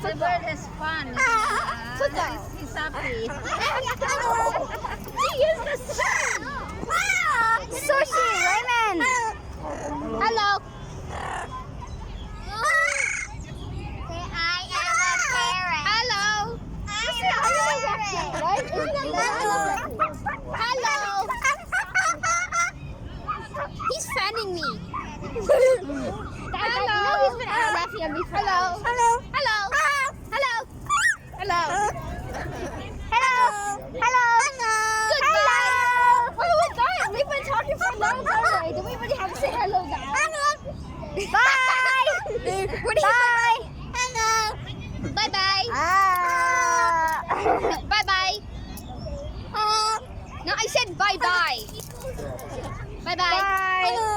The bird has fun. He's happy. He used the sun. Sushi, Raymond. Hello. I am a parrot. Hello. Hello. He's fanning me. Hello. He's been laughing at me for Hello. Hello. Hello. Hello. Hello. Hello. Hello. Goodbye. Oh my God. We've been talking for a long time already. Do we really have to say hello now? Bye. What do you Bye. Hello. Bye bye. Bye bye. No, I said bye bye. Bye bye. Bye.